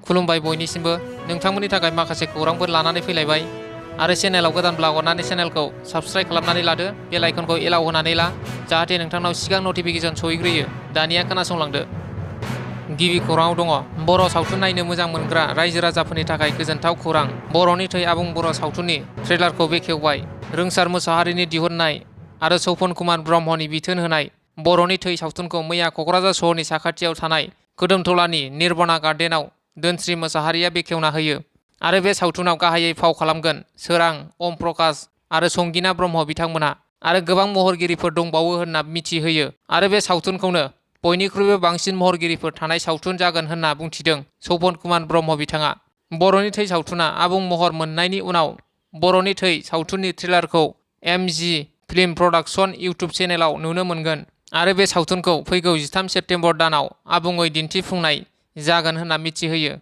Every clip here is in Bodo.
खुलुमबाय बयनिसिमबो नोंथांमोननि थाखाय माखासे खौरांफोर लानानै फैलायबाय आरो चेनेलाव गोदानब्ला अननानै चेनेलखौ साबस्क्राइब खालामनानै लादो बेल आइकनखौ एलाउ होनानै ला जाहाथे नोंथांनाव सिगां नटिफिकेसन सहैग्रोयो दानिया खोनासंलांदो गिबि खौराङाव दङ बर' सावथुन नायनो मोजां मोनग्रा रायजो राजाफोरनि थाखाय गोजोनथाव खौरां बर'नि थै आबुं बर' सावथुननि ट्रेलारखौ बेखेवबाय रोंसार मोसाहारिनि दिहुननाय आरो सपन कुमार ब्रह्मनि बिथोन होनाय बर'नि थै सावथुनखौ मैया क'क्राझार सहरनि साखाथियाव थानाय खोदोमथलानि निर्बना गार्डेनाव दोनस्रि मोसाहारिया बेखेवना होयो आरो बे सावथुनाव गाहायै फाव खालामगोन सोरां ओम प्रकाश आरो संगिना ब्रह्म बिथांमोनहा आरो गोबां महरगिरिफोर दंबावो होनना मिथिहोयो आरो बे सावथुनखौनो बयनिख्रुइबो बांसिन महरगिरिफोर थानाय सावथुन जागोन होनना बुंथिदों सपन कुमार ब्रह्म बिथाङा बर'नि थै सावथुना आबुं महर मोननायनि उनाव बर'नि थै सावथुननि ट्रेलारखौ MG फिल्म प्रडाक्शन इउटुब चेनेलाव नुनो मोनगोन आरो बे सावथुनखौ फैगौ 13 सेप्तेम्बर दानाव आबुङै दिन्थिफुंनाय जागोन होनना मिथिहोयो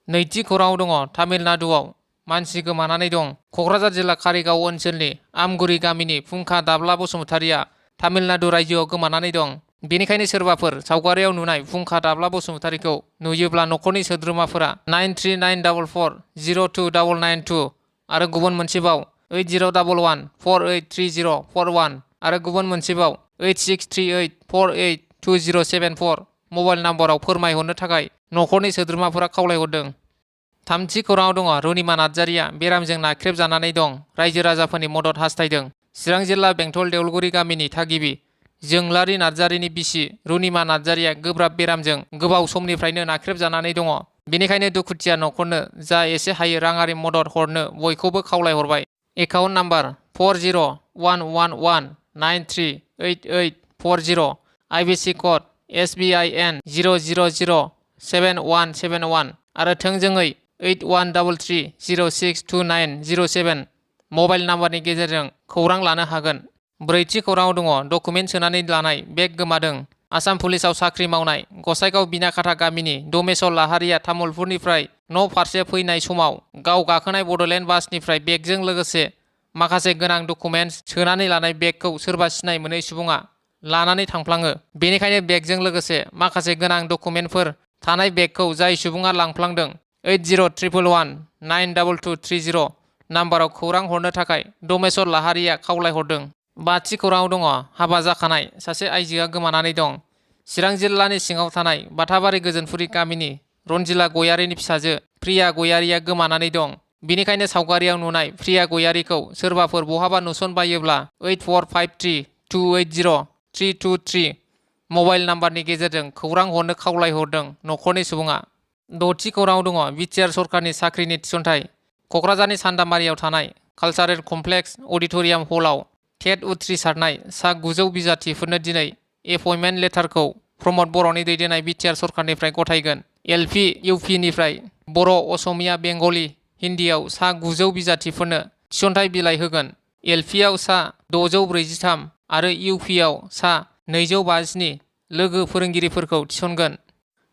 नैथि खौराङाव दङ तामिलनाडुआव मानसि गोमानानै दं क'क्राझार जिल्ला कारिगाव ओनसोलनि आमगुरि गामिनि फुंखा दाब्ला बसुमतारिया तामिलनाडु रायजोआव गोमानानै दं बेनिखायनो सोरबाफोर सावगारियाव नुनाय फुंखा दाब्ला बसुमतारिखौ नुयोब्ला न'खरनि सोद्रोमाफोरा 9394002992 आरो गुबुन मोनसेबाव 8011483041 आरो गुबुन मोनसेबाव 8638482074 मबाइल नाम्बाराव फोरमायहरनो थाखाय न'खरनि सोद्रोमाफोरा खावलायहरदों थामथि खौराङाव दङ रुनिमा नार्जारिया बेरामजों नाख्रेबजानानै दं रायजो राजाफोरनि मदद हास्थायदों चिरां जिल्ला बेंटल देउलगुरि गामिनि थागिबि जोंलारि नार्जारिनि बिसि रुनिमा नार्जारिया गोब्राब बेरामजों गोबाव समनिफ्रायनो नाख्रेबजानानै दङ बेनिखायनो दुखुथिया न'खरनो जा एसे हायो राङारि मदद हरनो बयखौबो खावलायहरबाय account number 401119388840 IBC code SBIN 0007171 आरो थोंजोङै 8133062907 मबाइल नाम्बारनि गेजेरजों खौरां लानो हागोन ब्रैथि खौराङाव दङ डकुमेन्ट सोनानै लानाय बेग गोमादों आसाम पुलिसाव साख्रि मावनाय गसाइगाव बिनाखाथा गामिनि डमेसल लाहारिया तामुलपुरनिफ्राय न' फारसे फैनाय समाव गाव गाखोनाय बड'लेण्ड बासनिफ्राय बेगजों लोगोसे माखासे गोनां डकुमेन्ट्स सोनानै लानाय बेगखौ सोरबा सिनाय मोनै सुबुङा लानानै थांफ्लाङो बेनिखायनो बेगजों लोगोसे माखासे गोनां डकुमेन्टफोर थानाय बेगखौ जाय सुबुङा लांफ्लांदों 8011192230 नाम्बाराव खौरां हरनो थाखाय डमेसल लाहारिया खावलायहरदों बाथि खौराङाव दङ हाबा जाखानाय सासे आइजोआ गोमानानै दं चिरां जिल्लानि सिङाव थानाय बाथाबारि गोजोनफुरि गामिनि रनजिला गयारिनि फिसाजो प्रिया गयारिया गोमानानै दं बेनिखायनो सावगारियाव नुनाय प्रिया गयारिखौ सोरबाफोर बहाबा नुसनबायोब्ला 8453280323 मबाइल नाम्बारनि गेजेरजों खौरां हरनो खावलायहरदों न'खरनि सुबुङा द'थि खौराङाव दङ बिटिआर सरकारनि साख्रिनि थिसनथाइ क'क्राझारनि सान्दामारियाव थानाय कालचारेल कमप्लेक्स अडिट'रियाम हलाव टेट उथ्रिसारनाय सा 900 बिजाथिफोरनो दिनै एपइन्टमेन्ट लेटारखौ प्रमद बर'नि दैदेननाय बिटिआर सरकारनिफ्राय गथायगोन LP UPनिफ्राय बर' असमिया बेंगलि हिन्दीआव सा 900 बिजाथिफोरनो थिसनथाइ बिलाइ होगोन LPआव सा 643 आरो UPआव सा 257 लोगो फोरोंगिरिफोरखौ थिसनगोन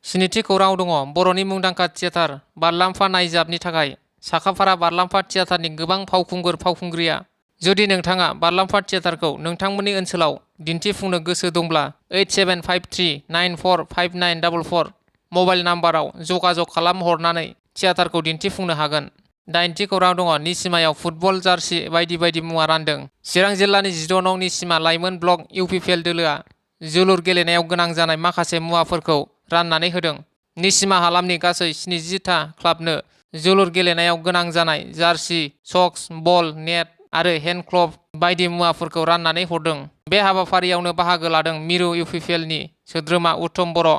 स्निथि खौराङाव दङ बर'नि मुंदांखा थियेटार बारलाम्फा नायजाबनि थाखाय साखाफारा बारलाम्फा थियेटारनि गोबां फावखुंगुर फावखुंग्रिया जुदि नोंथाङा बारलाम्फा थियेटारखौ नोंथांमोननि ओनसोलाव दिन्थिफुंनो गोसो दंब्ला 8753945944 मबाइल नाम्बाराव जगाजग खालामहरनानै थियेटारखौ दिन्थिफुंनो हागोन दाइनथि खौराङाव दङ निसिमायाव फुटबल जार्सि बायदि बायदि मुवा रानदों चिरां जिल्लानि 16 नं निसिमा लाइमोन ब्लक UPPL दोलोआ जोलुर गेलेनायाव गोनां जानाय माखासे मुवाफोरखौ राननानै होदों निसिमा हालामनि गासै 70टा क्लाबनो जोलुर गेलेनायाव गोनां जानाय जार्सि सक्स बल नेट आरो हेन्ड क्लब बायदि मुवाफोरखौ राननानै हरदों बे हाबाफारियावनो बाहागो लादों मिरु UPPLनि सोद्रोमा उत्तम बर'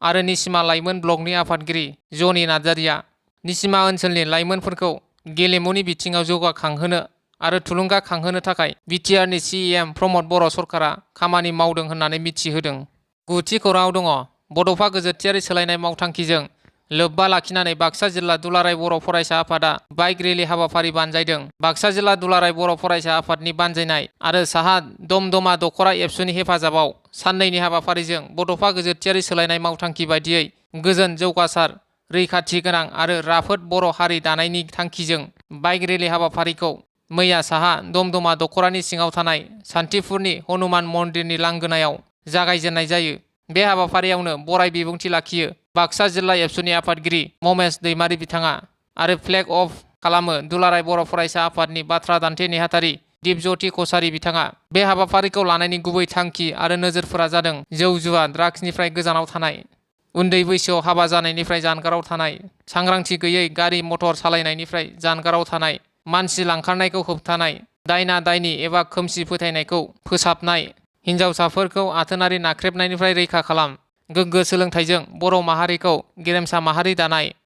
आरो निसिमा लाइमोन ब्लकनि आफादगिरि जनि नार्जारिया निसिमा ओनसोलनि लाइमोनफोरखौ गेलेमुनि बिथिङाव जौगाखांहोनो आरो थुलुंगाखांहोनो थाखाय बिटिआरनि CEM प्रमद बर' सरकारा खामानि मावदों होननानै मिथिहोदों गुथि खौराङाव दङ बड'फा गोजोरथियारि सोलायनाय मावथांखिजों लोब्बा लाखिनानै बाक्सा जिल्ला दुलाराय बर' फरायसा आफादा बाइक रेलि हाबाफारि बानजायदों बाक्सा जिल्ला दुलाराय बर' फरायसा आफादनि बानजायनाय आरो साहा दमदमा दखरा एबसुनि हेफाजाबाव साननैनि हाबाफारिजों बड'फा गोजोरथियारि सोलायनाय मावथांखि बायदियै गोजोन जौगासार रैखाथि गोनां आरो राफोद बर' हारि दानायनि थांखिजों बाइक रेलि हाबाफारिखौ मैया साहा दमदमा दखरानि सिङाव थानाय सान्तिपुरनि हनुमान मन्दिरनि लांगोनायाव जागायजेननाय जायो बे हाबाफारियावनो बराय बिबुंथि लाखियो बाक्सा जिल्ला एबसुनि आफादगिरि ममेश दैमारि बिथाङा आरो फ्लेग अफ खालामो दुलाराय बर' फरायसा आफादनि बाथ्रा दान्थे नेहाथारि दिपज्योति कसारी बिथाङा। बे हाबाफारिखौ लानायनि गुबै थांखि आरो नोजोरफोरा जादों जौ जुवा ड्राग्सनिफ्राय गोजानाव थानाय, उन्दै बैसोआव हाबा जानायनिफ्राय जानगाराव थानाय, सांग्रांथि गैयै गारि मटर सालायनायनिफ्राय जानगाराव थानाय, मानसि लांखारनायखौ होबथानाय, दायना दायनि एबा खोमसि फोथायनायखौ फोसाबनाय, हिन्जावसाफोरखौ आथोनारि नाख्रेबनायनिफ्राय रैखा खालाम, गोग्गो सोलोंथाइजों बर' माहारिखौ गेरेमसा माहारि दानाय,